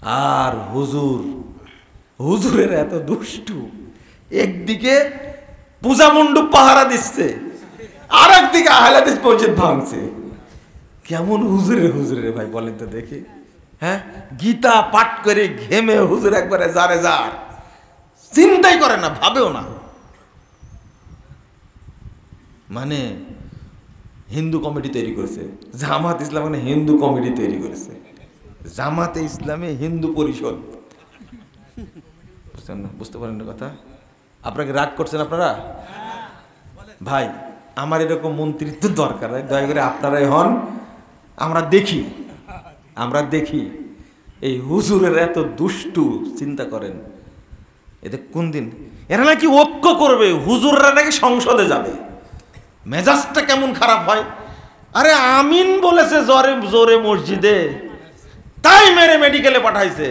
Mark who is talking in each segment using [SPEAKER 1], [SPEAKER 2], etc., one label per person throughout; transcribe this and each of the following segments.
[SPEAKER 1] আর হুজুরের এত দুষ্টু, একদিকে পূজা মণ্ডপ পাহারা দিচ্ছে, আর একদিকে আহলে হাদিস মসজিদ ভাঙছে। কেমন হুজুরে ভাই বলেন তো দেখি। হ্যাঁ, গীতা পাঠ করে ঘেমে হুজুর একবারে জারে যার, চিন্তাই করে না, ভাবেও না। মানে হিন্দু কমিটি তৈরি করেছে, জামাত ইসলাম মানে হিন্দু কমিটি তৈরি করেছে, জামাতে ইসলামে হিন্দু পরিষদ। বুঝছেন না? বুঝতে পারেন না কথা? আপনাকে রাগ করছেন আপনারা? ভাই আমার এরকম মন্ত্রিত্ব দরকার, দয়া করে আপনারাই হন। আমরা দেখি এই হুজুরের এত দুষ্টু, চিন্তা করেন এতে কোন দিন এরা নাকি ঐক্য করবে, হুজুররা নাকি সংসদে যাবে। মেজাজটা কেমন খারাপ হয়। আরে আমিন বলেছে জোরে মসজিদে, তাই মেরে মেডিকেলে পাঠাইছে,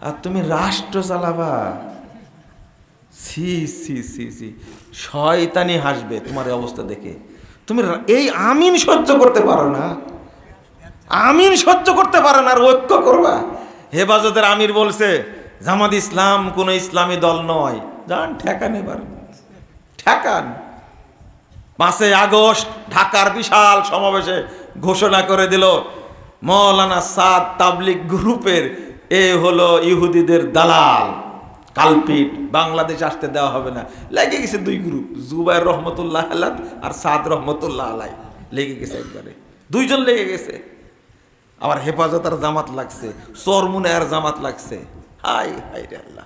[SPEAKER 1] আর তুমি রাষ্ট্র চালাবা। সি সি সি সি, শয়তানি হাসবে তোমার এই অবস্থা দেখে। তুমি এই আমিন সহ্য করতে পারো না, আমিন সহ্য করতে পারো না, আর ঐক্য করবা। হেফাজতের আমির বলছে জামাত ইসলাম কোন ইসলামী দল নয়, যান ঠেকান, এবার ঠেকান। 5 আগস্ট ঢাকার বিশাল সমাবেশে ঘোষণা করে দিল মৌলানা সাদ তাবলিগ গ্রুপের এ হলো ইহুদিদের দালাল, কালপিট, বাংলাদেশ আসতে দেওয়া হবে না। লেগে গেছে 2 গ্রুপ, জুবাইর রহমতুল্লাহ আলাইহি আর সাদ রহমতুল্লাহ আলাইহি, লেগে গেছে একবারে, 2 জন লেগে গেছে। আবার হেফাজত আর জামাত লাগছে, চরমুনে আর জামাত লাগছে। হাই হাই রে আল্লাহ,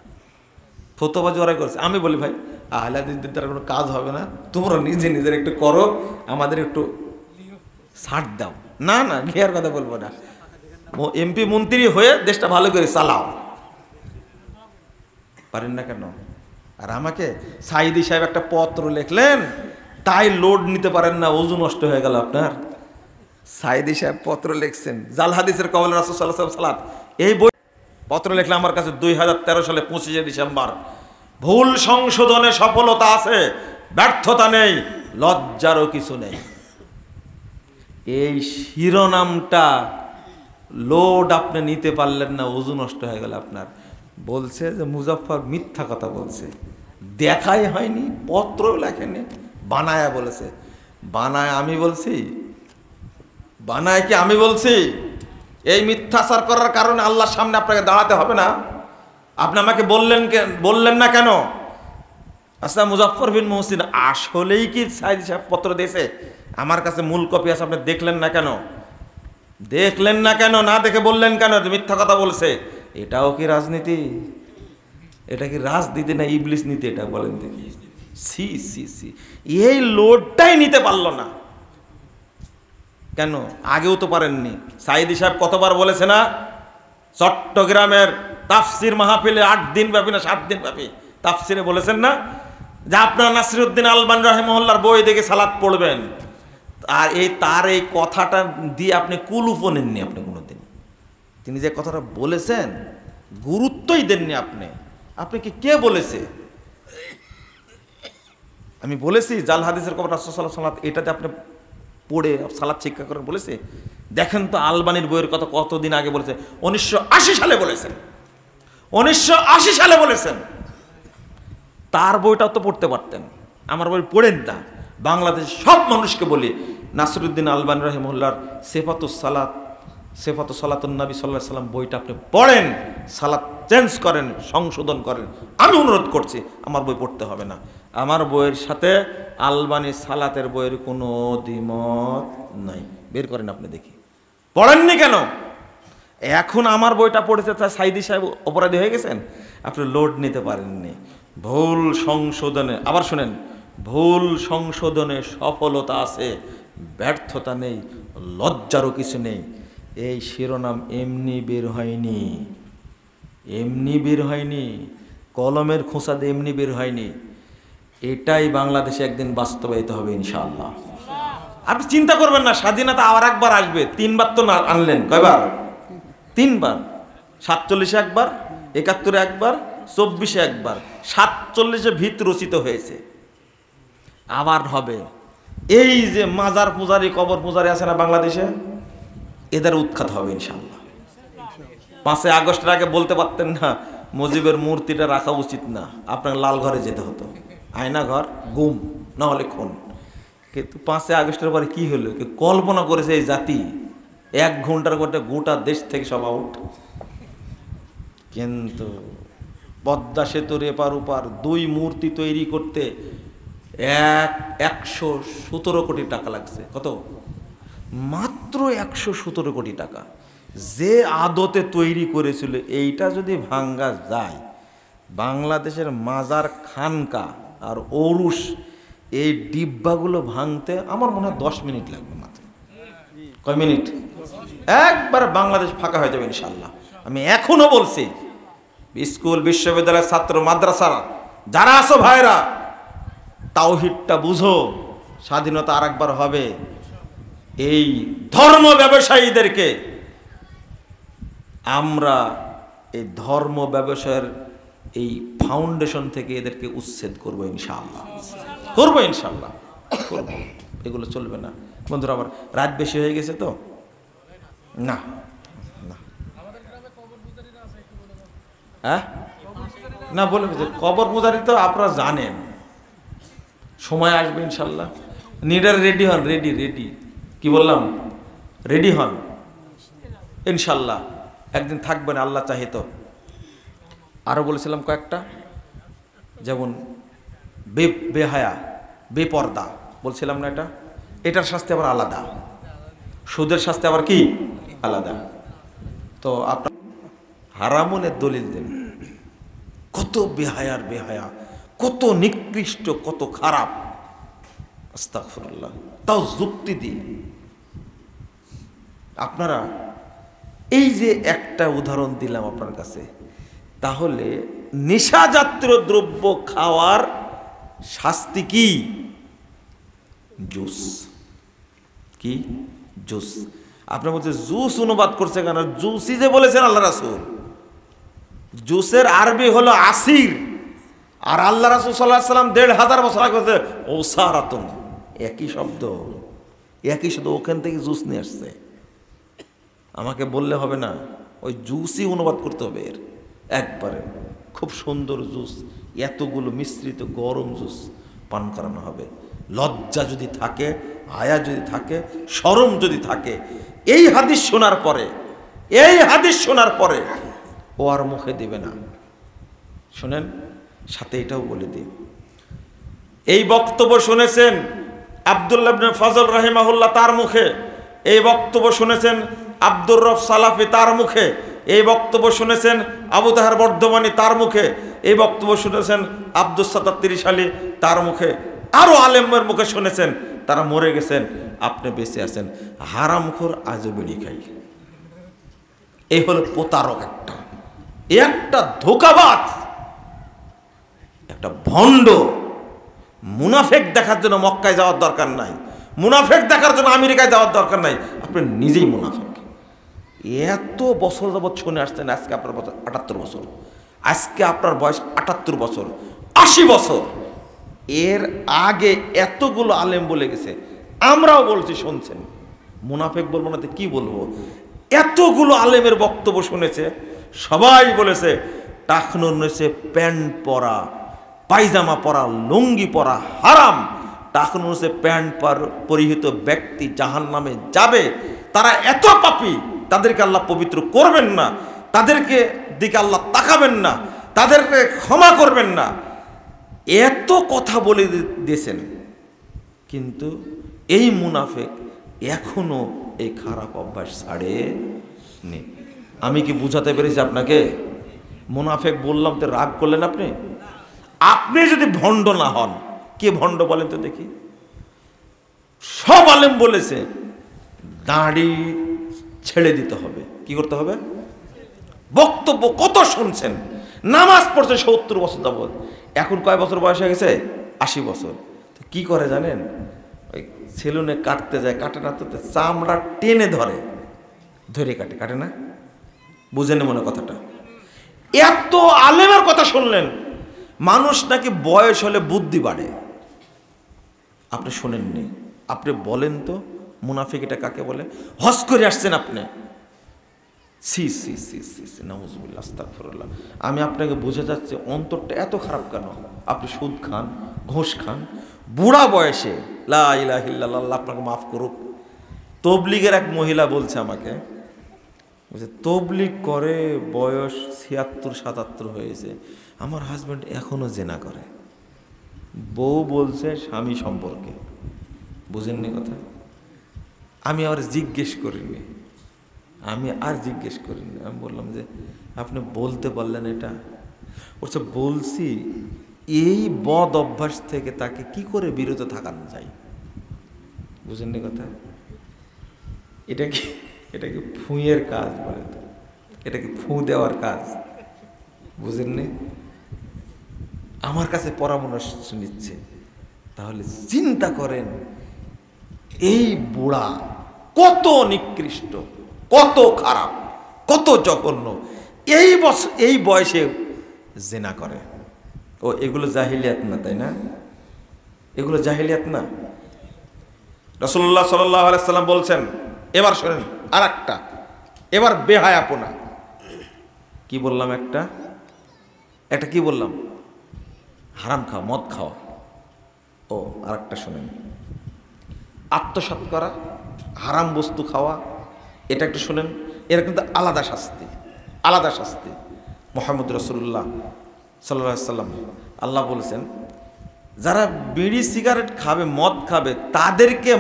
[SPEAKER 1] ফতোয়াবাজি ওরাই করছে। আমি বলি ভাই আহলে হাদিসদের দ্বারা কোনো কাজ হবে না, তোমরা নিজের একটু করো, আমাদের একটু ছাড় দাও। না লিয়ার কথা বলবো না, এমপি মন্ত্রী হয়ে দেশটা ভালো করে চালাও। পারেন না কেন? আর আমাকে সাইদি সাহেব একটা পত্র লিখলেন, তাই লোড নিতে পারেন না, ওযু নষ্ট হয়ে গেল আপনার। সাইদি সাহেব পত্র লিখছেন, জাল হাদিসের কওলে রাসূল সাল্লাল্লাহু আলাইহি সাল্লাম, এই বই পত্র লিখলে আমার কাছে 2013 সালে 25শে ডিসেম্বর। ভুল সংশোধনে সফলতা আছে, ব্যর্থতা নেই, লজ্জারও কিছু নেই। এই শিরোনামটা লোড আপনি নিতে পারলেন না, ওযু নষ্ট হয়ে গেল আপনার। বলছে যে মুজাফফর মিথ্যা কথা বলছে, দেখাই হয়নি, পত্রও লেখেনি, বানায়া বলেছে। বানায় আমি বলছি? বানায় কি আমি বলছি? এই মিথ্যাচার করার কারণে আল্লাহর সামনে আপনাকে দাঁড়াতে হবে না? আপনি আমাকে বললেন না কেন? আচ্ছা, মুজাফফর বিন মুহসিন আসলেই কি সাইদি সাহেব পত্র দিয়েছে? আমার কাছে মূল কপি আছে, আপনি দেখলেন না কেন? না দেখে বললেন কেন মিথ্যা কথা বলছে? এটাও কি রাজনীতি? এটা কি রাজনীতি না ইবলিস নীতি? এটা বলেন দেখি। সি সি সি, এই লোডটাই নিতে পারলো না কেন? আগেও তো পারেননি। সাইদি সাহেব কতবার বলেছে না, চট্টগ্রামের তাফসির মাহফিলে 8 দিন ব্যাপী না 7 দিন ব্যাপী তাফসিরে বলেছেন না যে আপনারা নাসিরউদ্দিন আলবানী রাহিমাহুল্লাহর বই দেখে সালাত পড়বেন। আর তার এই কথাটা দিয়ে আপনি কুলুফও নেননি আপনি কোনোদিন। তিনি যে কথাটা বলেছেন গুরুত্বই দেননি আপনি। আপনাকে কে বলেছে? আমি বলেছি জাল হাদিসের কবর রাসূল সাল্লাল্লাহু আলাইহি ওয়াসাল্লাম, এটাতে আপনি পড়ে সালাত শিক্ষা করেন বলেছে? দেখেন তো আলবানীর বইয়ের কথা কতদিন আগে বলেছে, 1980 সালে বলেছেন, 1980 সালে বলেছেন। তার বইটাও তো পড়তে পারতেন, আমার বই পড়েন না। বাংলাদেশ সব মানুষকে বলি নাসিরউদ্দিন আলবানী রাহিমাহুল্লাহর সিফাতুস সালাতুন নবী সাল্লাল্লাহু আলাইহি ওয়াসাল্লাম বইটা আপনি পড়েন, সালাত চেঞ্জ করেন, সংশোধন করেন। আমি অনুরোধ করছি, আমার বই পড়তে হবে না। আমার বইয়ের সাথে আলবানী সালাতের বইয়ের কোনো দ্বিমত নাই। বের করেন আপনি দেখি। পড়েননি কেন? এখন আমার বইটা পড়েছে তাই সাইদি সাহেব অপরাধী হয়ে গেছেন? আপনি লোড নিতে পারেননি। ভুল সংশোধনে, আবার শুনেন, ভুল সংশোধনে সফলতা আছে, ব্যর্থতা নেই, লজ্জারও কিছু নেই। এই শিরোনাম এমনি বের হয়নি, কলমের খোঁচা দিয়ে এমনি বের হয়নি। এটাই বাংলাদেশে একদিন বাস্তবায়িত হবে ইনশাআল্লাহ। আপনি চিন্তা করবেন না, স্বাধীনতা আবার একবার আসবে। 3 বার তো না আনলেন, কয়বার? 3 বার। 47-এ একবার, 71-এ একবার, 24-এ একবার। 47-এ ভিত রচিত হয়েছে, আবার হবে। এই যে মাজার পূজারি, কবর পূজারি আছে না বাংলাদেশে, এদের উৎখাত হবে ইনশাআল্লাহ। 5ই আগস্টের আগে বলতে পারতেন না মুজিবের মূর্তিটা রাখা উচিত না, আপনাকে লাল ঘরে যেতে হতো, আয়না ঘর গুম না হলে খুন। কিন্তু 5ই আগস্টের পরে কি হলো, কল্পনা করেছে এই জাতি 1 ঘন্টার মধ্যে গোটা দেশ থেকে সব আউট। কিন্তু পদ্মা সেতুর এপার ওপার 2 মূর্তি তৈরি করতে 117 কোটি টাকা লাগছে। কত? মাত্র 117 কোটি টাকা। যে আদতে তৈরি করেছিল, এইটা যদি ভাঙ্গা যায়, বাংলাদেশের মাজার, খানকা আর ওরুস, এই ডিব্বাগুলো ভাঙতে আমার মনে হয় 10 মিনিট লাগবে মাত্র। কয় মিনিট? একবার বাংলাদেশ ফাঁকা হয়ে যাবে ইনশাল্লাহ। আমি এখনো বলছি, স্কুল, বিশ্ববিদ্যালয়ের ছাত্র, মাদ্রাসারা যারা আছো ভাইরা, তাওহীদটা বুঝো, স্বাধীনতা আরেকবার হবে। এই ধর্ম ব্যবসায়ীদেরকে আমরা এই ধর্ম ব্যবসায়ের এই ফাউন্ডেশন থেকে এদেরকে উচ্ছেদ করবো ইনশাআল্লাহ, করবো ইনশাআল্লাহ, করবো। এগুলো চলবে না বন্ধুরা। আবার রাত বেশি হয়ে গেছে তো, না না, হ্যাঁ না বলে কবর পূজারি তো আপনারা জানেন, সময় আসবে ইনশাল্লাহ। নিডার রেডি হন, রেডি রেডি, কি বললাম, রেডি হন ইনশাল্লাহ, একদিন থাকবেন আল্লাহ চাহে তো। আরও বলেছিলাম কয়েকটা, যেমন বেহায়া, বেপর্দা বলছিলাম না, এটার শাস্তি আবার আলাদা, সুদের শাস্তি আবার কি আলাদা। তো আপনার হারামুনের দলিল দেন, কত বেহায়ার বেহায়া, কত নিকৃষ্ট, কত খারাপ, আস্তাগফিরুল্লাহ, তাও যুক্তি দিয়ে। আপনারা এই যে একটা উদাহরণ দিলাম আপনার কাছে, তাহলে নেশাজাতীয় দ্রব্য খাওয়ার শাস্তি কি? জুস। কি জুস? আপনার বলছে জুস অনুবাদ করছে কেন? জুসই যে বলেছেন আল্লাহ রাসূল। জুসের আরবি হলো আসির, আর আল্লাহ রাসূল সাল্লাল্লাহু আলাইহি ওয়াসাল্লাম 1500 বছর আগে বলছে ওসারাতুন, একই শব্দ, একই শব্দ, ওখান থেকে জুস নিয়ে আসছে। আমাকে বললে হবে না, ওই জুসই অনুবাদ করতে হবে এর একবারে। খুব সুন্দর জুস, এতগুলো মিশ্রিত গরম জুস পান করানো হবে। লজ্জা যদি থাকে, হায়া যদি থাকে, শরম যদি থাকে, এই হাদিস শোনার পরে, এই হাদিস শোনার পরে ও আর মুখে দিবে না। শোনেন, সাথে এটাও বলে দিই, এই বক্তব্য শুনেছেন আব্দুল্লাহ ইবনে ফজল রাহিমাহুল্লাহ তার মুখে, এই বক্তব্য শুনেছেন আব্দুর রব সালাফি তার মুখে, এই বক্তব্য শুনেছেন আবু তাহের বর্ধমানী তার মুখে, এই বক্তব্য শুনেছেন আব্দুস সাত্তার তিরিশালী তার মুখে, আরো আলেমের মুখে শুনেছেন, তারা মরে গেছেন, আপনি বেঁচে আছেন। হারামখোর আজও বেড়ি খাই। এই হলো প্রতারক, একটা ধোঁকাবাজ, একটা ভণ্ড। মুনাফেক দেখার জন্য মক্কায় যাওয়ার দরকার নাই, মুনাফেক দেখার জন্য আমেরিকায় যাওয়ার দরকার নাই, আপনি নিজেই মুনাফেক। এত বছর যাবৎ শুনে আসছেন, আজকে আপনার বছর 78 বছর, আজকে আপনার বয়স 78 বছর, 80 বছর। এর আগে এতগুলো আলেম বলে গেছে, আমরাও বলছি, শুনছেন। মুনাফেক বলবো না তো কি বলবো? এতগুলো আলেমের বক্তব্য শুনেছে, সবাই বলেছে টাকনুর নিচে প্যান্ট পরা, পায়জামা পরা, লুঙ্গি পরা হারাম। টাকনুর নিচে প্যান্ট পরিহিত ব্যক্তি জাহান্নামে যাবে। তারা এত পাপী, তাদেরকে আল্লাহ পবিত্র করবেন না, তাদেরকে দিকে আল্লাহ তাকাবেন না, তাদেরকে ক্ষমা করবেন না। এত কথা বলে দিয়েছেন, কিন্তু এই মুনাফেক এখনো এই খারাপ অভ্যাস ছাড়েনি। আমি কি বুঝাতে পেরেছি আপনাকে? মুনাফেক বললাম তো রাগ করলেন আপনি? আপনি যদি ভণ্ড না হন, কে ভণ্ড বলেন তো দেখি? সব আলেম বলেছে দাড়ি ছেড়ে দিতে হবে। কি করতে হবে? বক্তব্য কত শুনছেন, নামাজ পড়ছে 70 বছর যাবৎ, এখন কয় বছর বয়স হয়ে গেছে? 80 বছর। তো কি করে জানেন? ওই সেলুনে কাটতে যায়, কাটে না তো চামড়া টেনে ধরে, ধরে কাটে, কাটে না? বুঝেন মনে কথাটা? এত আলেমের কথা শুনলেন, মানুষ নাকি বয়স হলে বুদ্ধি বাড়ে। আপনি শোনেননি? আপনি বলেন তো মুনাফিক এটা কাকে বলে? হজ করে আসছেন আপনি, সি সি সি সি সি নাউজুবিল্লাহ আস্তাগফিরুল্লাহ। আমি আপনাকে বোঝা যাচ্ছে অন্তরটা এত খারাপ কেন? আপনি সুদ খান, ঘুষ খান, বুড়া বয়সে। লা ইলাহা ইল্লাল্লাহ, আল্লাহ আপনাকে মাফ করুক। তবলিগের এক মহিলা বলছে আমাকে, বলছে তবলিগ করে বয়স ৭৬-৭৭ হয়েছে, আমার হাজব্যান্ড এখনো জেনা করে। বউ বলছে স্বামী সম্পর্কে। বুঝেননি কথা? আমি আর জিজ্ঞেস করিনি, আমি বললাম যে আপনি বলতে পারলেন এটা? বলছে বলছি, এই বদ অভ্যাস থেকে তাকে কি করে বিরত থাকানো যায়। বুঝেননি কথা? এটা কি ফুঁয়ের কাজ বলে? তো এটা কি ফুঁ দেওয়ার কাজ? বুঝেননি? আমার কাছে পরামর্শ নিচ্ছে। তাহলে চিন্তা করেন, এই বুড়া কত নিকৃষ্ট, কত খারাপ, কত জঘন্য, এই বয়সে জেনা করে। ও এগুলো জাহিলিয়াত না, তাই না? এগুলো জাহিলিয়াত না? রাসূলুল্লাহ সাল্লাল্লাহু আলাইহি সাল্লাম বলছেন, এবার শোনেন আর একটা, এবার বেহায়াপনা। কি বললাম? একটা কি বললাম? হারাম খাওয়া, মদ খাওয়া। ও আর একটা শোনেন, আত্মসাৎ করা, হারাম বস্তু খাওয়া, এটা একটু শোনেন। এর কিন্তু আলাদা শাস্তি। মুহাম্মদ রাসূলুল্লাহ সাল্লাল্লাহু আলাইহি সাল্লাম, আল্লাহ বলেছেন, যারা বিড়ি সিগারেট খাবে, মদ খাবে, তাদেরকে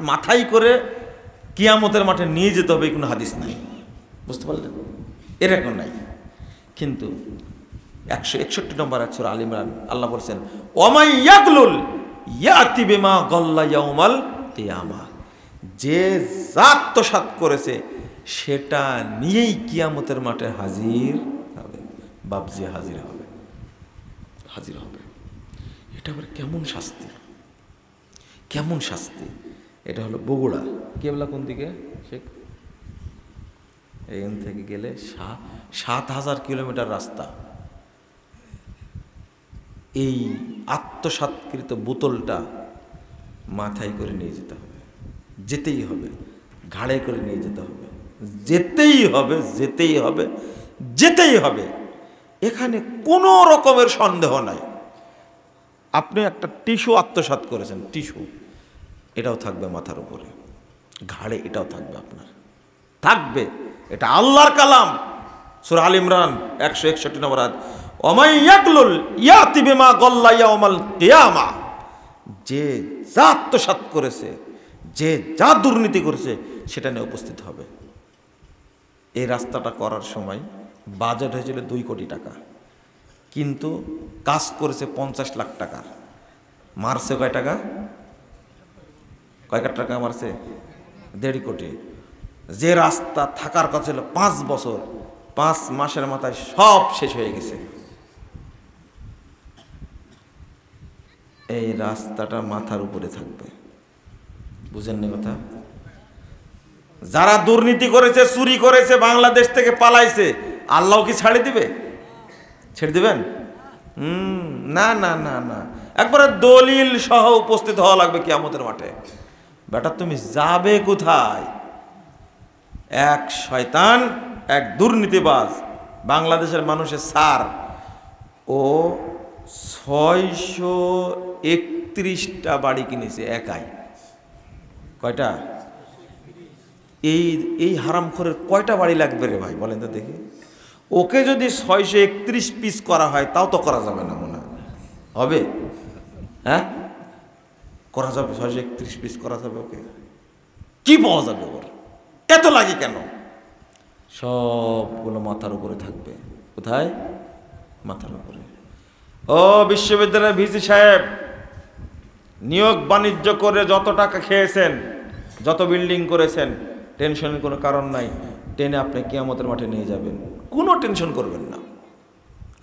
[SPEAKER 1] মাথায় করে কিয়ামতের মাঠে নিয়ে যেতে হবে, কোনো হাদিস নাই। বুঝতে পারলেন? এরকম নাই। কিন্তু 161 নম্বর সূরা আল ইমরান আল্লাহ বলেছেন, ওয়ামাই ইয়াগলুল ইয়াতি বিমা গাল্লা ইয়াউমাল কিয়ামাহ, যে আত্মসাৎ করেছে সেটা নিয়েই কিয়ামতের মাঠে হাজির হবে। বাবজি হাজির হবে। এটা আবার কেমন শাস্তি? এটা হলো বগুড়া। কেবলা কোন দিকে? শেখ, এখান থেকে গেলে ৭,০০০ কিলোমিটার রাস্তা। এই আত্মসাৎকৃত বোতলটা মাথায় করে নিয়ে যেতেই হবে, ঘাড়ে করে নিয়ে যেতেই হবে। এখানে কোনো রকমের সন্দেহ নাই। আপনি একটা টিস্যু আত্মসাৎ করেছেন, টিস্যু, এটাও থাকবে মাথার উপরে, ঘাড়ে এটাও থাকবে, আপনার থাকবে। এটা আল্লাহর কালাম, সূরা আল ইমরান 161 নম্বর আয়াত, ওমাই ইয়াগলুল ইয়াতি বিমা গাল্লা ইয়াউমাল কিয়ামা, যে যা আত্মসাৎ করেছে, যে যা দুর্নীতি করেছে, সেটা নিয়ে উপস্থিত হবে। এই রাস্তাটা করার সময় বাজেট হয়েছিল 2 কোটি টাকা, কিন্তু কাজ করেছে 50 লাখ টাকার। মারছে কয় টাকা? মারছে 1.5 কোটি। যে রাস্তা থাকার কথা ছিল 5 বছর, 5 মাসের মাথায় সব শেষ হয়ে গেছে। এই রাস্তাটা মাথার উপরে থাকবে। বুঝেননি কথা? যারা দুর্নীতি করেছে, চুরি করেছে, বাংলাদেশ থেকে পালাইছে, আল্লাহ কি ছেড়ে দিবেন? না, একবারে দলিল সহ উপস্থিত হওয়া লাগবে কিয়ামতের মাঠে। বেটা তুমি যাবে কোথায়? এক শয়তান, এক দুর্নীতিবাজ, বাংলাদেশের মানুষের সার, ও 631টা বাড়ি কিনেছে একাই। কয়টা? এই হারামখোরের কয়টা বাড়ি লাগবে রে ভাই, বলেন তো দেখি। ওকে যদি 631 পিস করা হয়, তাও তো করা যাবে না, মনে হবে? হ্যাঁ, করা যাবে? 631 পিস করা যাবে? ওকে কি পাওয়া যাবে? ওর এত লাগে কেন? সবগুলো মাথার উপরে থাকবে। কোথায়? মাথার উপরে। ও বিশ্ববিদ্যালয়ের ভিসি সাহেব, নিয়োগ বাণিজ্য করে যত টাকা খেয়েছেন, যত বিল্ডিং করেছেন, টেনশনের কোনো কারণ নাই। টেনে আপনি কিয়ামতের মাঠে নিয়ে যাবেন, কোনো টেনশন করবেন না।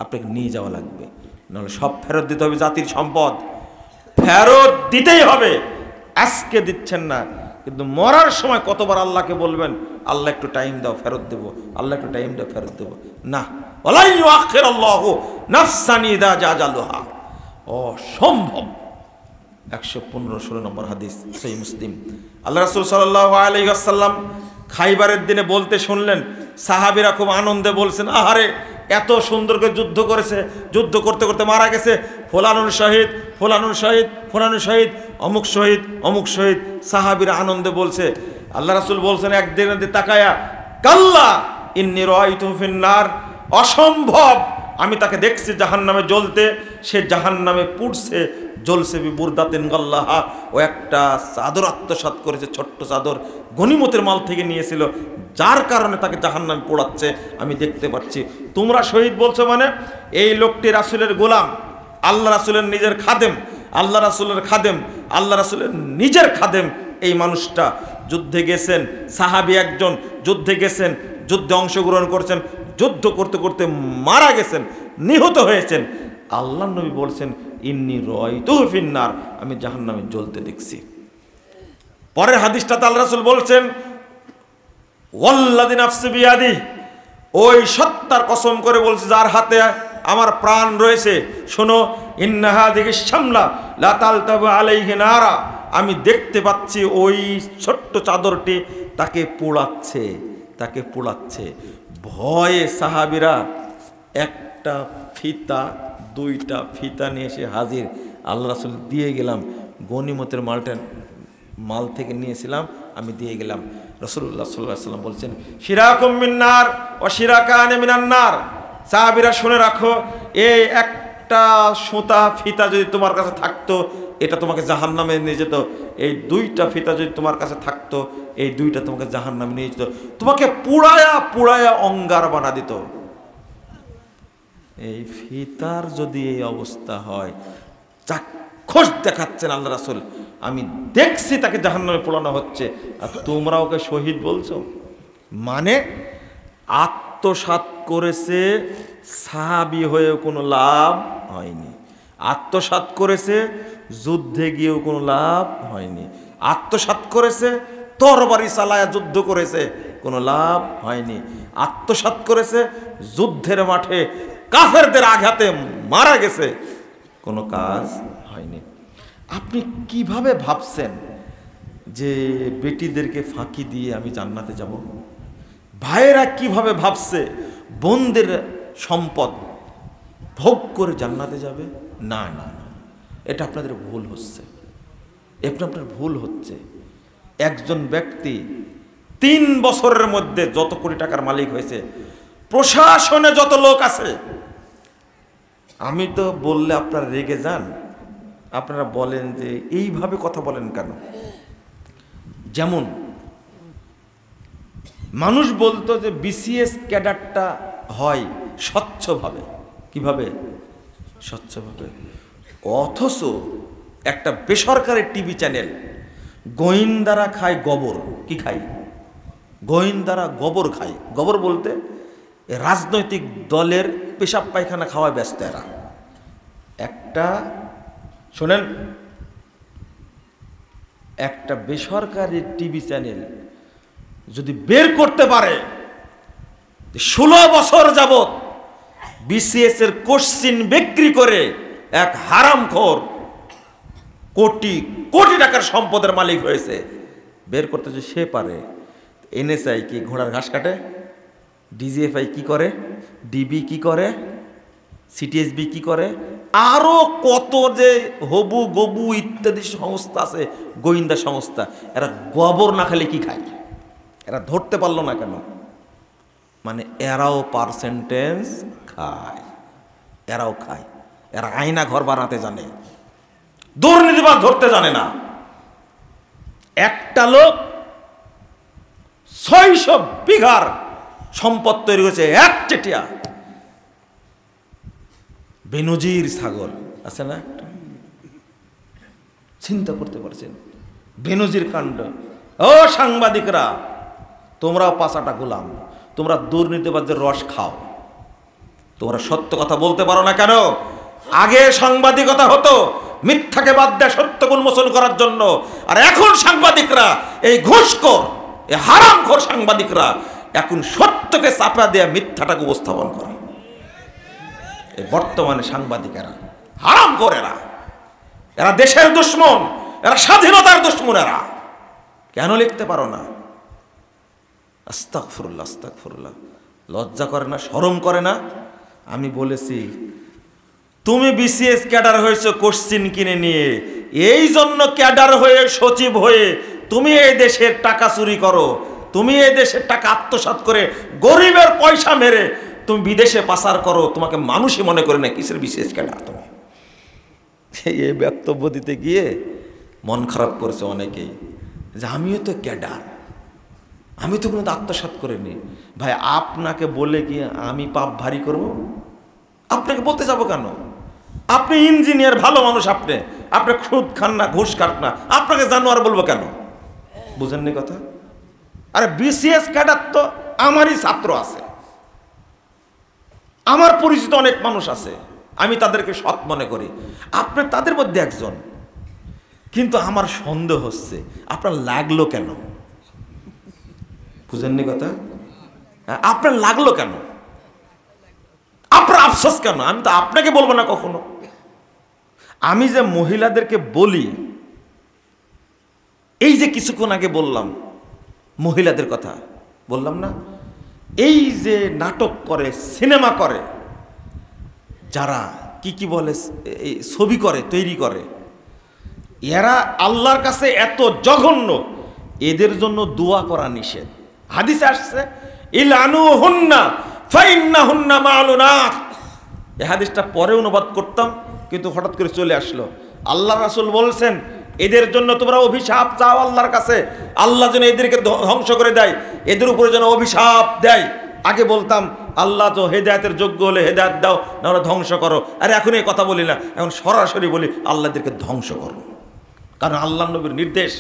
[SPEAKER 1] আপনাকে নিয়ে যাওয়া লাগবে, নাহলে সব ফেরত দিতে হবে। জাতির সম্পদ ফেরত দিতেই হবে। আজকে দিচ্ছেন না, কিন্তু মরার সময় কতবার আল্লাহকে বলবেন, আল্লাহ একটু টাইম দাও, ফেরত দেবো, আল্লাহ একটু টাইম দাও, ফেরত দেবো না। ওয়ালা ইউআখিরুল্লাহু নাফসান ইযা জা আজালুহা, অসম্ভব। 115-16 নম্বর হাদিস, সহিহ মুসলিম। আল্লাহ রাসূল সাল্লাল্লাহু আলাইহি ওয়াসাল্লাম খাইবারের দিনে বলতে শুনলেন, সাহাবীরা খুব আনন্দে বলছেন, আহারে এত সুন্দর করে যুদ্ধ করেছে, যুদ্ধ করতে করতে মারা গেছে, ফলানুর শহীদ, ফলানুর শহীদ, ফলানুর শহীদ, অমুক শহীদ, অমুক শহীদ। সাহাবীরা আনন্দে বলছে। আল্লাহ রাসূল বলছেন একদিন তাকায়া, কাল্লা ইন্নী রাআইতুহু ফিন্নার, অসম্ভব, আমি তাকে দেখছি জাহান্নামে জ্বলতে, সে জাহান্নামে পুড়ছে, জ্বলছে বিবুরদাতিন গাল্লাহা, ও একটা চাদর আত্মসাৎ করেছে, ছোট্ট চাদর, গনিমতের মাল থেকে নিয়েছিল, যার কারণে তাকে জাহান্নামে পোড়াচ্ছে, আমি দেখতে পাচ্ছি। তোমরা শহীদ বলছো মানে এই লোকটি রাসূলের গোলাম, আল্লাহ রাসূলের নিজের খাদেম, আল্লাহ রাসূলের খাদেম, আল্লাহ রাসূলের নিজের খাদেম। এই মানুষটা যুদ্ধে গেছেন, সাহাবী একজন, যুদ্ধে গেছেন, যুদ্ধে অংশগ্রহণ করছেন, যুদ্ধ করতে করতে মারা গেছেন, নিহত হয়েছেন। আল্লাহ নবী বলছেন ইন্নী রাআইতুহু ফিন্নার, আমি জাহান্নামে জ্বলতে দেখছি। পরের হাদিসটাতে আল্লাহ রাসূল বলছেন ওয়াল্লাযী নাফসি বিয়াদিহি, ওই সত্তার কসম করে বলছে যার হাতে আমার প্রাণ রয়েছে, শোনো, ইন্না হাযিহি শামলা লা তালতাবু আলাইহি নারা, আমি দেখতে পাচ্ছি ওই ছোট্ট চাদরটি তাকে পোড়াচ্ছে, তাকে পোড়াচ্ছে। ভয়ে সাহাবীরা একটা ফিতা, দুইটা ফিতা নিয়ে এসে হাজির, আল্লাহ রাসূল দিয়ে গেলাম, গনিমতের মাল থেকে নিয়েছিলাম, আমি দিয়ে গেলাম। রাসূলুল্লাহ সাল্লাল্লাহু আলাইহি ওয়াসাল্লাম বলছেন শিরাকুম মিন্নার ওয়া শিরাকানি মিনান নার, সাহাবীরা শুনে রাখো, এই একটা সুতা ফিতা যদি তোমার কাছে থাকতো এটা তোমাকে জাহান্নামে নিয়ে যেত, এই দুইটা ফিতা যদি তোমার কাছে থাকতো এই দুইটা তোমাকে জাহান্নামে নিয়ে যেত, তোমাকে পুড়ায়া পুড়ায়া অঙ্গার বানা দিত। এই ফিতার যদি এই অবস্থা হয়, চাক্ষুষ দেখাচ্ছেন আল্লাহ রাসূল, আমি দেখছি তাকে জাহান্নামে পোড়ানো হচ্ছে, আর তোমরা ওকে শহীদ বলছো। মানে আত্মসাৎ করেছে, সাহাবী হয়েও কোনো লাভ হয়নি, আত্মসাৎ করেছে, যুদ্ধে গিয়েও কোনো লাভ হয়নি, আত্মসাৎ করেছে, তরবারি চালায়া যুদ্ধ করেছে, কোনো লাভ হয়নি, আত্মসাৎ করেছে, যুদ্ধের মাঠে কাফেরদের আঘাতে মারা গেছে, কোনো কাজ হয়নি। আপনি কিভাবে ভাবছেন যে বেটিদেরকে ফাঁকি দিয়ে আমি জান্নাতে যাব? ভাইয়েরা কিভাবে ভাবছে বোনদের সম্পদ ভোগ করে জান্নাতে যাবে? না না না, এটা আপনাদের ভুল হচ্ছে, এটা আপনার ভুল হচ্ছে। একজন ব্যক্তি 3 বছরের মধ্যে যত কোটি টাকার মালিক হয়েছে, প্রশাসনে যত লোক আছে, আমি তো বললে আপনারা রেগে যান, আপনারা বলেন যে এইভাবে কথা বলেন কেন। যেমন মানুষ বলতো যে বিসিএস ক্যাডারটা হয় স্বচ্ছভাবে, কিভাবে? স্বচ্ছভাবে। অথচ একটা বেসরকারি টিভি চ্যানেল গোয়েন্দারা খায় গোবর। কি খায়? গোয়েন্দারা গোবর খায়। গোবর বলতে রাজনৈতিক দলের পেশাব পায়খানা খাওয়ায় ব্যস্ত এরা। একটা শোনেন, একটা বেসরকারি টিভি চ্যানেল যদি বের করতে পারে 16 বছর যাবত বিসিএস এর কোশ্চিন বিক্রি করে এক হারামখোর কোটি কোটি টাকার সম্পদের মালিক হয়েছে, বের করতে যদি সে পারে, এনএসআই কি ঘোড়ার ঘাস কাটে? ডিজিএফআই কি করে? ডিবি কি করে? সিটিএসবি কি করে? আরো কত যে হবু গবু ইত্যাদি সংস্থা আছে, গোয়েন্দা সংস্থা, এরা গোবর না খেলে কি খায়? এরা ধরতে পারলো না কেন? মানে এরাও পার্সেন্টেজ খায়, এরাও খায়। এরা আয়না ঘর বানাতে জানে, দুর্নীতিবাজ ধরতে জানে না। একটা লোক 600 বিঘার সম্পদ তৈরি করেছে, একচেটিয়া। বেনজির ছাগল আছে না একটা, চিন্তা করতে পারছেন? বেনজির কাণ্ড। ও সাংবাদিকরা, তোমরাও 5 গোলাম, তোমরা দুর্নীতিবাজের রস খাও, তোমরা সত্য কথা বলতে পারো না কেন? আগে সাংবাদিকতা হতো মিথ্যাকে বাদ দেয় সত্যকে উন্মোচন করার জন্য, আর এখন সাংবাদিকরা এই ঘুষখোর, এই হারামখোর সাংবাদিকরা এখন সত্যকে চাপা দেয়া মিথ্যাটাকে উপস্থাপন করে। এই বর্তমানে সাংবাদিকেরা হারামখোর, এরা দেশের দুশ্মন, এরা স্বাধীনতার দুশ্মন। এরা কেন লিখতে পারো না? আস্তাগফিরুল্লাহ, আস্তাগফিরুল্লাহ। লজ্জা করে না, শরম করে না? আমি বলেছি তুমি বিসিএস ক্যাডার হয়েছো কোশ্চিন কিনে নিয়ে, এই জন্য ক্যাডার হয়ে সচিব হয়ে তুমি এই দেশের টাকা চুরি করো, তুমি এই দেশের টাকা আত্মসাৎ করে গরিবের পয়সা মেরে তুমি বিদেশে পাচার করো, তোমাকে মানুষই মনে করে না। কিসের বিসিএস ক্যাডার তুমি? এই বক্তব্য দিতে গিয়ে মন খারাপ করেছে অনেকেই, যে আমিও তো ক্যাডার, আমি তো কোনো আত্মসাৎ করিনি। ভাই আপনাকে বলে কি আমি পাপ ভারী করব? আপনাকে বলতে যাবো কেন? আপনি ইঞ্জিনিয়ার, ভালো মানুষ, আপনি সুদ খান না, ঘুষ খান না, আপনাকে জানোয়ার বলবো কেন? বুঝেননি কথা? আরে বিসিএস ক্যাডার তো আমারই ছাত্র আছে, আমার পরিচিত অনেক মানুষ আছে, আমি তাদেরকে সৎ মনে করি, আপনি তাদের মধ্যে একজন। কিন্তু আমার সন্দেহ হচ্ছে আপনার লাগলো কেন? বুঝেননি কথা? আপনার লাগলো কেন? আপনার আফসোস কেন? আমি তো আপনাকে বলবো না কখনো। আমি যে মহিলাদেরকে বলি, এই যে কিছুক্ষণ আগে বললাম মহিলাদের কথা বললাম না, এই যে নাটক করে, সিনেমা করে, যারা কি কি বলে, এই ছবি করে, তৈরি করে, এরা আল্লাহর কাছে এত জঘন্য, এদের জন্য দোয়া করা নিষেধ। হাদিসে আসছে ইলানুহুন্না ফাইন্নাহুন্না মালুনাত। এই হাদিসটা পরে অনুবাদ করতাম, কিন্তু হঠাৎ করে চলে আসলো। আল্লাহ রাসূল বলছেন এদের জন্য তোমরা অভিশাপ চাও আল্লাহর কাছে, আল্লাহ যেন এদেরকে ধ্বংস করে দেয়, এদের উপরে যেন অভিশাপ দেয়। আগে বলতাম আল্লাহ তো হেদায়েতের যোগ্য হলে হেদায়েত দাও, না হলে ধ্বংস করো। আর এখন এই কথা বলি না, এখন সরাসরি বলি আল্লাহ এদেরকে ধ্বংস করো। কারণ আল্লাহ নবীর নির্দেশ,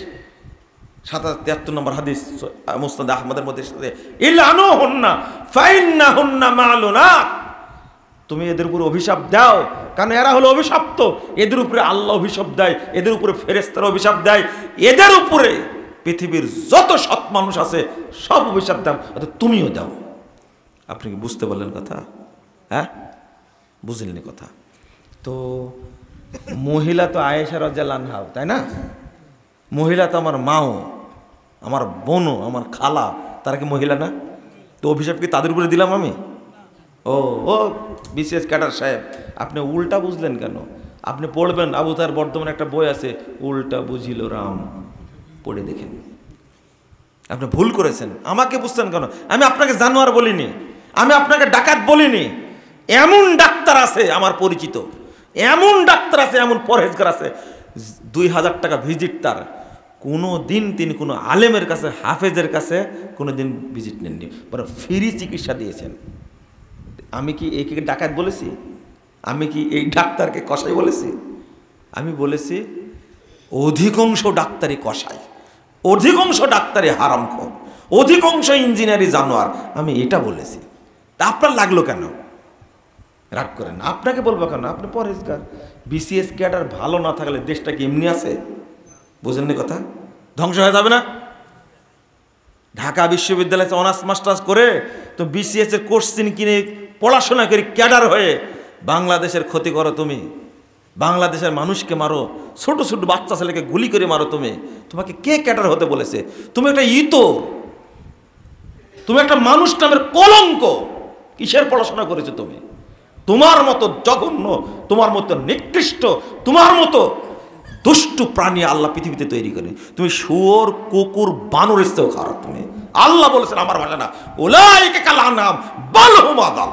[SPEAKER 1] ৭৭৩ নম্বর হাদিস মুসনাদ আহমদের মধ্যে, ইলানুহুন্না ফাইন্নাহুন্না মালুনাত। তুমি এদের উপরে অভিশাপ দাও, কারণ এরা হলো অভিশপ্ত। এদের উপরে আল্লাহ অভিশাপ দেয়, এদের উপরে ফেরেশতারা অভিশাপ দেয়, এদের উপরে পৃথিবীর যত সৎ মানুষ আছে সব অভিশাপ দাও, তুমিও দাও। আপনি কি বুঝতে পারলেন কথা? হ্যাঁ, বুঝলেন কথা? তো মহিলা তো আয়েশা রাদিয়াল্লাহু আনহা, তাই না? মহিলা তো আমার মাও, আমার বোনও, আমার খালা, তারা কি মহিলা না? তো অভিশাপ কি তাদের উপরে দিলাম আমি? ও ও বিসিএস ক্যাডার সাহেব, আপনি উল্টা বুঝলেন কেন? আপনি পড়বেন, আবু তাহের বর্তমানে একটা বই আছে, উল্টা বুঝিল রাম, পড়ে দেখেন। আপনি ভুল করেছেন, আমাকে বুঝছেন কেন? আমি আপনাকে জানোয়ার বলিনি, আমি আপনাকে ডাকাত বলিনি। এমন ডাক্তার আছে আমার পরিচিত, এমন ডাক্তার আছে, এমন পরহেজগার আছে, ২,০০০ টাকা ভিজিট তার। কোনো দিন তিনি কোনো আলেমের কাছে, হাফেজের কাছে কোনো দিন ভিজিট নেননি, বরং ফ্রি চিকিৎসা দিয়েছেন। আমি কি একে ডাকাত বলেছি? আমি কি এই ডাক্তারকে কসাই বলেছি? আমি বলেছি অধিকাংশ ডাক্তারই কসাই, অধিকাংশ ডাক্তারই হারামখোর, অধিকাংশ ইঞ্জিনিয়ারই জানোয়ার, আমি এটা বলেছি। তা আপনার লাগলো কেন? রাগ করেন, আপনাকে বলবো কেন? আপনি পরহেজগার। বিসিএস ক্যাডার ভালো না থাকলে দেশটা কি এমনি আছে? বুঝেননি কথা? ধ্বংস হয়ে যাবে না? ঢাকা বিশ্ববিদ্যালয়ে অনার্স মাস্টার্স করে তো বিসিএস এর কোশ্চিন কিনে পড়াশোনা করে ক্যাডার হয়ে বাংলাদেশের ক্ষতি করো তুমি, বাংলাদেশের মানুষকে মারো, ছোট ছোট বাচ্চা ছেলেকে গুলি করে মারো তুমি। তোমাকে কে ক্যাডার হতে বলেছে? তুমি একটা ইতর, তুমি একটা মানুষ নামের কলঙ্ক। কিসের পড়াশোনা করেছো তুমি? তোমার মতো জঘন্য, তোমার মতো নিকৃষ্ট, তোমার মতো দুষ্টু প্রাণী আল্লাহ পৃথিবীতে তৈরি করে। তুমি শুয়োর, কুকুর, বানরের চেয়েও খারাপ তুমি। আল্লাহ বলেছেন, আমার ভাষা না, উলাইকা কাল আনআম বাল হুম আযাল।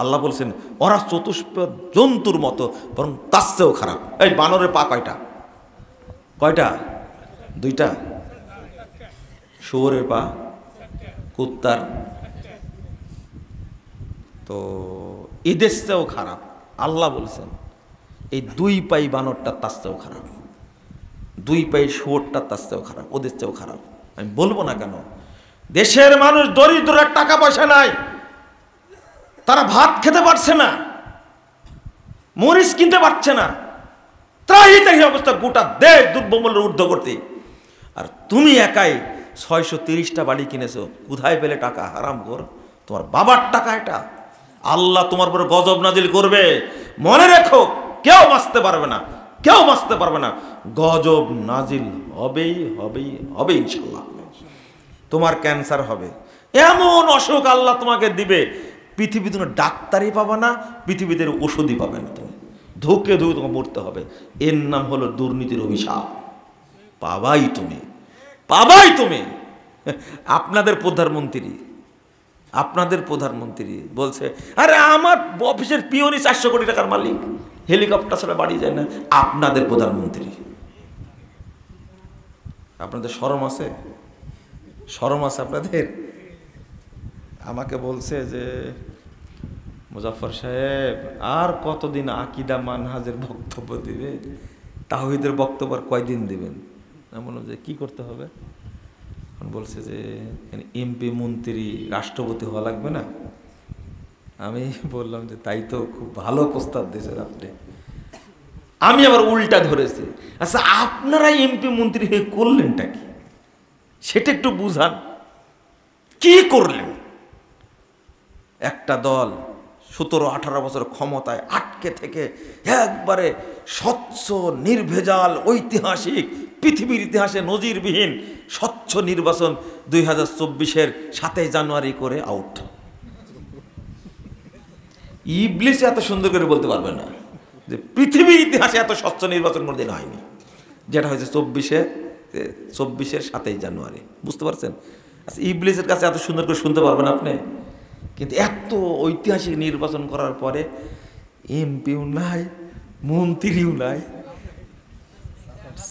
[SPEAKER 1] আল্লাহ বলছেন ওরা চতুষ্পদ জন্তুর মতো, বরং তার চেয়েও খারাপ। এই বানরের পা কয়টা? কয়টা? 2টা। শুয়োরের পা, কুত্তার, তো এদের চেয়েও খারাপ। আল্লাহ বলছেন এই 2 পাই বানরটা তার চেয়েও খারাপ, 2 পাই শুয়োরটা তার চেয়েও খারাপ, ওদের চেয়েও খারাপ। আমি বলবো না কেন? দেশের মানুষ দরিদ্র, টাকা পয়সা নাই, তারা ভাত খেতে পারছে না, মরিচ কিনতে পারছে না, ত্রাহি ত্রাহি অবস্থা, গোটা দেশ দ্রব্যমূল্যের ঊর্ধ্ব করতে। আর তুমি একাই 630টা বাড়ি কিনেছো, কোথায় পেলে টাকা? হারামখোর, তোমার বাবার টাকা এটা। আল্লাহ তোমার উপরে গজব নাজিল করবে, মনে রেখো। কেউ বাঁচতে পারবে না, কেউ বাঁচতে পারবে না। গজব নাজিল হবেই, হবেই, হবে ইনশাল্লাহ। তোমার ক্যান্সার হবে, এমন অসুখ আল্লাহ তোমাকে দিবে, পৃথিবীতে কোনো ডাক্তারই পাবা না, পৃথিবীতে ওষুধই পাবে না, তুমি ধুকে ধুকে তোমাকে মরতে হবে। এর নাম হলো দুর্নীতির অভিশাপ। পাবাই তুমি, পাবাই তুমি। আপনাদের প্রধানমন্ত্রী বলছে, আরে আমার অফিসের পিওনই 400 কোটি টাকার মালিক, হেলিকপ্টার ছাড়া বাড়ি যায় না। আপনাদের প্রধানমন্ত্রী, আপনাদের শরম আছে? শরম আছে আপনাদের? আমাকে বলছে যে মুজাফফর সাহেব আর কতদিন আকিদা মানহাজের বক্তব্য দিবে, তাওহীদের বক্তব্য আর কয়দিন দিবেন? আমি বললাম যে কি করতে হবে? বলছে যে এমপি মন্ত্রী রাষ্ট্রপতি হওয়া লাগবে না। আমি বললাম যে তাই তো, খুব ভালো প্রস্তাব দিয়েছেন আপনি। আমি আবার উল্টা ধরেছি, আচ্ছা আপনারা এমপি মন্ত্রী হয়ে করলেনটা কি, সেটা একটু বুঝান। কি করলেন? একটা দল 17-18 বছর ক্ষমতায় আটকে থেকে একবারে স্বচ্ছ নির্ভেজাল ঐতিহাসিক, পৃথিবীর ইতিহাসে নজিরবিহীন স্বচ্ছ নির্বাচন 2024-এর 7 জানুয়ারি করে আউট। ইবলিস এত সুন্দর করে বলতে পারবে না যে পৃথিবীর ইতিহাসে এত স্বচ্ছ নির্বাচন কোনোদিন হয়নি, যেটা হয়েছে 24-এর 7 জানুয়ারি। বুঝতে পারছেন? আচ্ছা, ইবলিসের কাছে এত সুন্দর করে শুনতে পারবেন আপনি, কিন্তু এত ঐতিহাসিক নির্বাচন করার পরে এমপিও নাই, মন্ত্রীও নাই,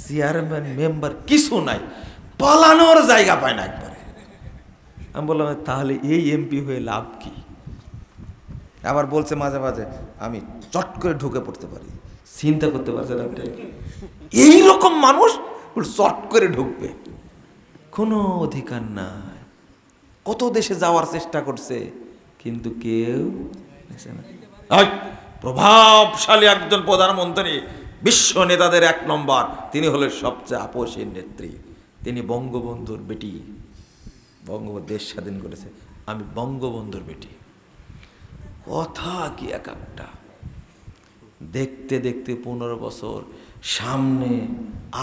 [SPEAKER 1] চেয়ারম্যান মেম্বার কিছু নাই, পালানোর জায়গা পায় না একবারে। আমি বললাম তাহলে এই এমপি হয়ে লাভ কি? আবার বলছে মাঝে মাঝে আমি চট করে ঢুকে পড়তে পারি। চিন্তা করতে পারছেন আপনি? এইরকম মানুষ চট করে ঢুকবে, কোনো অধিকার নাই। কত দেশে যাওয়ার চেষ্টা করছে, কিন্তু কেউ প্রভাবশালী একজন প্রধানমন্ত্রী, বিশ্ব নেতাদের 1 নম্বর, তিনি হলেন সবচেয়ে আপসীন নেত্রী, তিনি বঙ্গবন্ধুর বেটি। বঙ্গবন্ধু দেশ স্বাধীন করেছে, আমি বঙ্গবন্ধুর বেটি। কথা কি এক একটা! দেখতে দেখতে 15 বছর, সামনে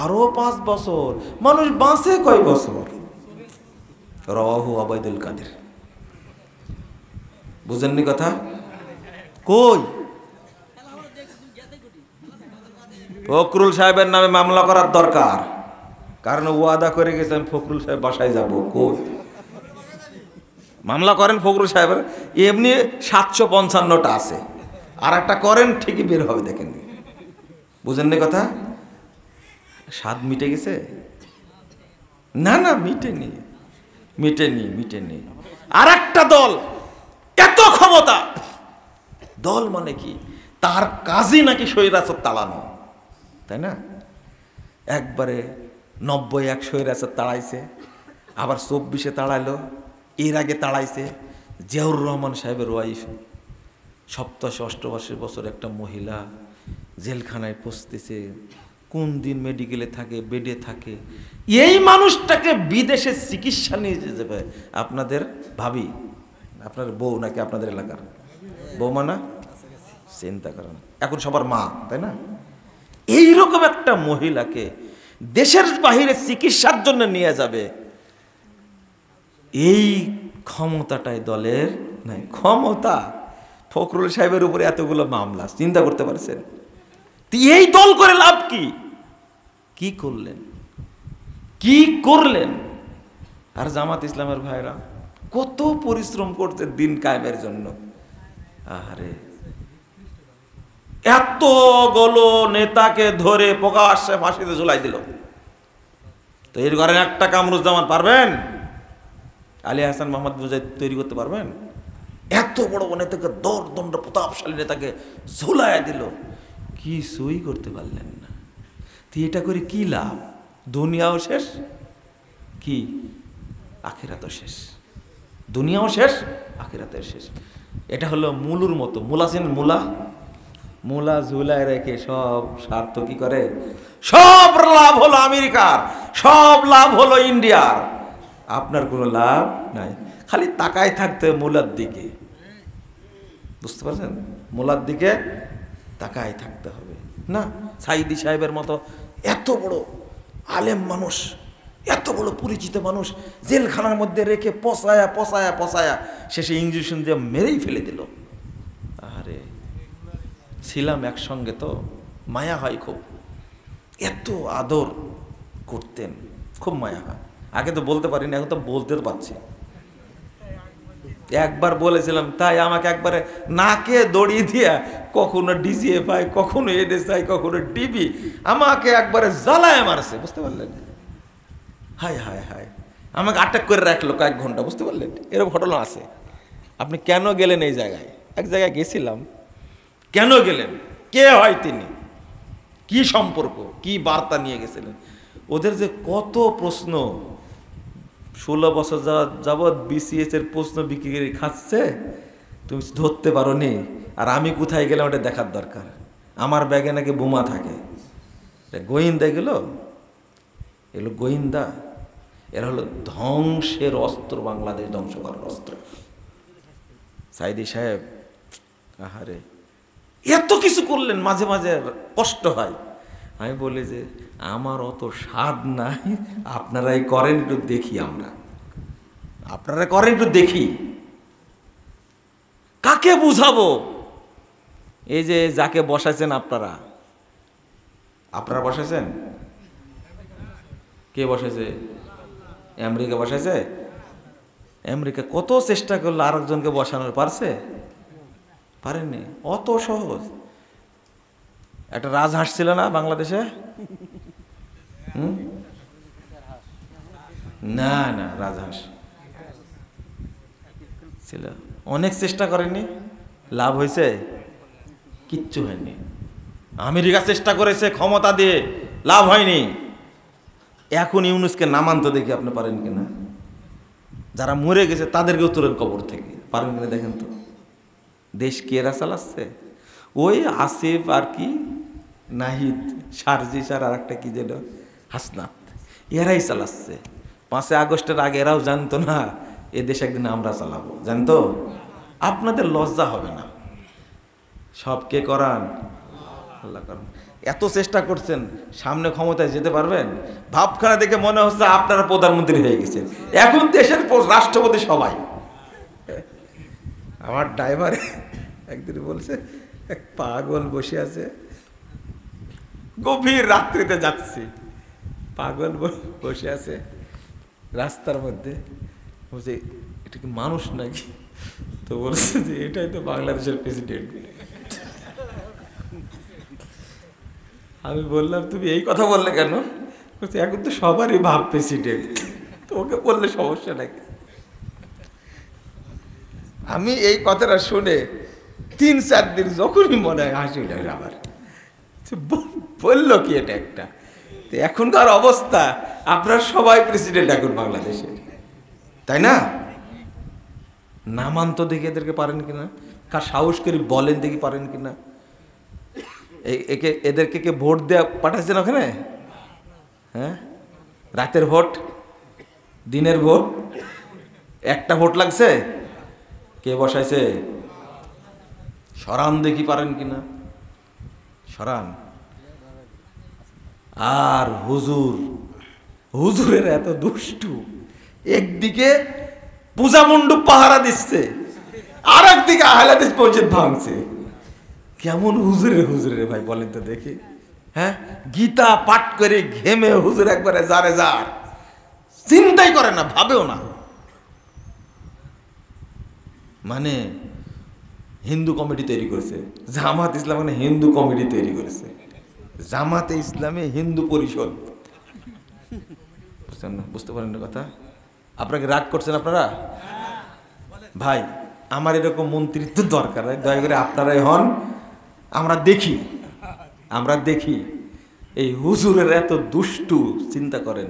[SPEAKER 1] আরো 5 বছর, মানুষ বাঁচে কয় বছর? রাহু আবাইদুল কাদের। বুঝেননি কথা? কই ফখরুল সাহেবের নামে মামলা করার দরকার, কারণ ওয়াদা করে গেছে আমি ফখরুল সাহেব বাসায় যাব। কই মামলা করেন ফখরুল সাহেবের, এমনি 755টা আছে, আর একটা করেন ঠিকই বের হবে, দেখেন। বুঝেননি কথা? স্বাদ মিটে গেছে? না না, মিটেনি। আর একটা দল, এত ক্ষমতা, দল মানে কি, তার কাজই নাকি স্বৈরাচার তাড়ানো, তাই না? একবারে 91 স্বৈরাচার তাড়াইছে, আবার 24-এ তাড়াইলো, এর আগে তাড়াইছে জিয়াউর রহমান সাহেবের ওয়াইফ, 87-88 বছর একটা মহিলা জেলখানায় পৌঁছতেছে, কোন দিন মেডিকেলে থাকে, বেডে থাকে। এই মানুষটাকে বিদেশে চিকিৎসা নিয়ে যাবে আপনাদের ভাবি, আপনার বউ নাকি আপনাদের এলাকার বৌমা না? চিন্তা করেন, এখন সবার মা, তাই না? এইরকম একটা মহিলাকে দেশের বাহিরে চিকিৎসার জন্য নিয়ে যাবে, এই ক্ষমতাটাই দলের নাই। ক্ষমতা, ফখরুল সাহেবের উপরে এতগুলো মামলা, চিন্তা করতে পারছেন? এই দল করে লাভ কি? কি করলেন? আর জামাত ইসলামের ভাইরা কত পরিশ্রম করছে দিন কায়েমের জন্য। আরে এতগুলো নেতাকে ধরে প্রকাশ্যে ফাঁসিতে ঝুলাই দিল, তো এর ঘরে একটা কামরুজ্জামান পারবেন? আলী হাসান মোহাম্মদ মুজাহিদ তৈরি করতে পারবেন? এত বড় নেতাকে, দণ্ড প্রতাপশালী নেতাকে ঝুলাইয়া দিল, কিছুই করতে পারলেন না। তো এটা করে কি লাভ? দুনিয়াও শেষ, কি আখিরাতও শেষ। দুনিয়াও শেষ, আখিরাতের শেষ। এটা হলো মুলুর মতো, মূলা ঝুলায় রেখে সব স্বার্থ কি করে, সব লাভ হলো আমেরিকার, সব লাভ হলো ইন্ডিয়ার, আপনার কোনো লাভ নাই। খালি তাকায় থাকতে মূলার দিকে, বুঝতে পারছেন? মূলার দিকে তাকায় থাকতে হবে না। সাইদি সাহেবের মতো এত বড় আলেম মানুষ, এত বড় পরিচিত মানুষ জেলখানার মধ্যে রেখে পচায়া পচায়া পচায়া শেষে ইঞ্জেকশন দিয়ে মেরেই ফেলে দিল। আরে ছিলাম একসঙ্গে, তো মায়া হয় খুব, এত আদর করতেন, খুব মায়া হয়। আগে তো বলতে পারিনি, এখন তো বলতে পারছি। একবার বলেছিলাম, তাই আমাকে একবারে নাকে দড়িয়ে দিয়া কখনো ডিজিএফআই, কখনো এনএসআই, কখনো ডিবি আমাকে একবারে জ্বালায় মারছে, বুঝতে পারলেন? হায় হায় হায়, আমাকে আটক করে রাখলো কয়েক ঘন্টা, বুঝতে পারলেন? এরকম ঘটনা আছে। আপনি কেন গেলেন এই জায়গায়? এক জায়গায় গেছিলাম, কেন গেলেন, কে হয় তিনি, কি সম্পর্ক, কি বার্তা নিয়ে গেছিলেন? ওদের যে কত প্রশ্ন, 16 বছর যাবৎ বিসিএস এর প্রশ্ন বিক্রি করে খাচ্ছে, তুমি ধরতে পারো নি। আর আমি কোথায় গেলাম ওটা দেখার দরকার। আমার ব্যাগে নাকি বোমা থাকে, গোয়েন্দা এগুলো গোয়েন্দা, এরা হলো ধ্বংসের অস্ত্র, বাংলাদেশ ধ্বংস করার অস্ত্র। সাইদি সাহেব, আহারে এত কিছু করলেন, মাঝে মাঝে কষ্ট হয়। আমি বলি যে আমার অত স্বাদ নাই, আপনারাই করেন, একটু দেখি, আপনারা করেন, একটু দেখি। কাকে বুঝাবো? এই যে যাকে বসাইছেন আপনারা বসাইছেন, কে বসাইছে? আমেরিকা বসাইছে। আমেরিকা কত চেষ্টা করলো আরেকজনকে বসানোর, পারছে? পারেননি। অত সহজ। একটা রাজহাঁস ছিল না বাংলাদেশে? না না, রাজহাঁস ছিল, অনেক চেষ্টা করেননি, লাভ হয়েছে? কিচ্ছু হয়নি। আমেরিকা চেষ্টা করেছে ক্ষমতা দিয়ে, লাভ হয়নি। এখন ইউনুসকে নামান তো দেখি, আপনি পারেন কিনা? যারা মরে গেছে তাদেরকেও তোলেন কবর থেকে, পারেন কিনা দেখেন তো। দেশ কি এরা চালাচ্ছে? ওই আসিফ আর কি নাহিদ, সারজি স্যার, আর একটা কি যেন হাসনাত, এরাই চালাচ্ছে। 5 আগস্টের আগে এরাও জানতো না এ দেশ একদিন আমরা চালাবো, জানতো? আপনাদের লজ্জা হবে না? সব কে করান? আল্লাহ করান। এত চেষ্টা করছেন, সামনে ক্ষমতায় যেতে পারবেন? ভাবখানা দেখে মনে হচ্ছে আপনারা প্রধানমন্ত্রী হয়ে গেছেন, এখন দেশের রাষ্ট্রপতি সবাই। আমার ড্রাইভার একদিন বলছে, এক পাগল বসে আছে, গভীর রাত্রিতে যাচ্ছি, পাগল বসে আছে রাস্তার মধ্যে, বলছে এটা কি মানুষ নাকি? তো বলছে যে এটাই তো বাংলাদেশের প্রেসিডেন্ট। আমি বললাম তুমি এই কথা বললে কেন? বলছে এখন তো সবারই ভাব প্রেসিডেন্ট, তো ওকে বললে সমস্যা নাকি? আমি এই কথাটা শুনে 3-4 দিন যখনই মনে হয় হাসি উঠে আবার, বললো কি এটা একটা। তো এখনকার অবস্থা, আপনারা সবাই প্রেসিডেন্ট এখন বাংলাদেশে, তাই না? নামান তো দেখি এদেরকে, পারেন কিনা? কার সাহস করে বলেন দেখি, পারেন কিনা? এদেরকে কে ভোট দেওয়া পাঠাচ্ছেন ওখানে? হ্যাঁ, রাতের ভোট, দিনের ভোট, একটা ভোট লাগছে। কে বসাইছে? সরান দেখি, পারেন কিনা? সরান। আর হুজুরের এত দুষ্টু, একদিকে পূজা মণ্ডপ পাহারা দিচ্ছে, আর একদিকে আহলে হাদিস মসজিদ ভাঙছে। কেমন হুজুরে ভাই বলেন তো দেখি? হ্যাঁ, গীতা পাঠ করে ঘেমে হুজুর একবারে যারে যার, চিন্তাই করে না, ভাবেও না। মানে হিন্দু কমিটি তৈরি করেছে, জামাত ইসলাম মানে হিন্দু কমিটি তৈরি করেছে, জামাতে ইসলামে হিন্দু পরিষদ। বুঝতে পারেন না কথা? আপনাকে রাগ করছেন আপনারা? ভাই আমার এরকম মন্ত্রিত্ব দরকার, দয়া করে আপনারাই হন। আমরা দেখি এই হুজুরের এত দুষ্টু, চিন্তা করেন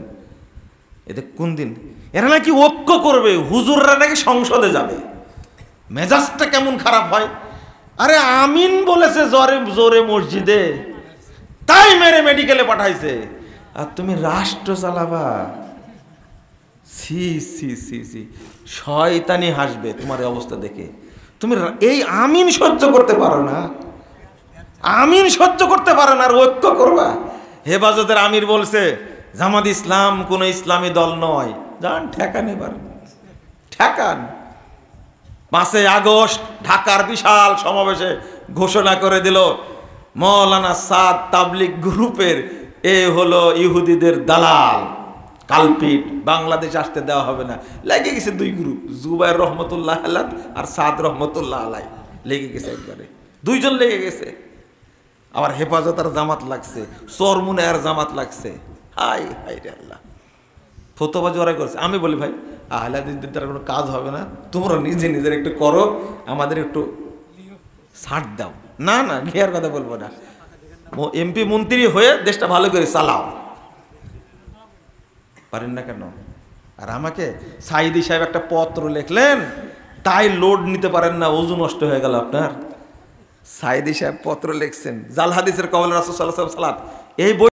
[SPEAKER 1] এদের কোন দিন এরা নাকি ঐক্য করবে, হুজুররা নাকি সংসদে যাবে। মেজাজটা কেমন খারাপ হয়। আরে আমিন বলেছে জোরে মসজিদে, তাই মেরে মেডিকেলে পাঠাইছে, আর তুমি রাষ্ট্র চালাবা। সি সি সি সি, শয়তানি হাসবে তোমার অবস্থা দেখে। তুমি এই আমিন সহ্য করতে পারো না, আর ঐক্য করবা। হেফাজতের আমির বলছে জামাত ইসলাম কোনো ইসলামী দল নয়। যান ঠেকান, এবার ঠেকান। 5 আগস্ট ঢাকার বিশাল সমাবেশে ঘোষণা করে দিল মৌলানা সাদ তাবলিগ গ্রুপের এ হলো ইহুদিদের দালাল, কালপিট, বাংলাদেশ আসতে দেওয়া হবে না। লেগে গেছে 2 গ্রুপ, জুবাইর রহমতুল্লাহ আলাহ আর সাদ রহমতুল্লাহ আলাই, লেগে গেছে একবারে, 2 জন লেগে গেছে। আবার হেফাজতার জামাত লাগছে, চরমুনার জামাত লাগছে। হাই হাই রে আল্লাহ, ফতোয়া জোরাই করছে। আমি বলি ভাই আহলে হাদিসদের দ্বারা কোনো কাজ হবে না, তোমরা নিজে নিজের একটু করো, আমাদের একটু ছাড় দাও। না না, লিয়ার কথা বলবো না, এমপি মন্ত্রী হয়ে দেশটা ভালো করে চালাও। পারেন না কেন? আর আমাকে সাইদি সাহেব একটা পত্র লিখলেন, তাই লোড নিতে পারেন না, ওযু নষ্ট হয়ে গেল আপনার। সাইদি সাহেব পত্র লিখছেন, জাল হাদিসের কওলে রাসূল সাল্লাল্লাহু আলাইহি ওয়াসাল্লাম, এই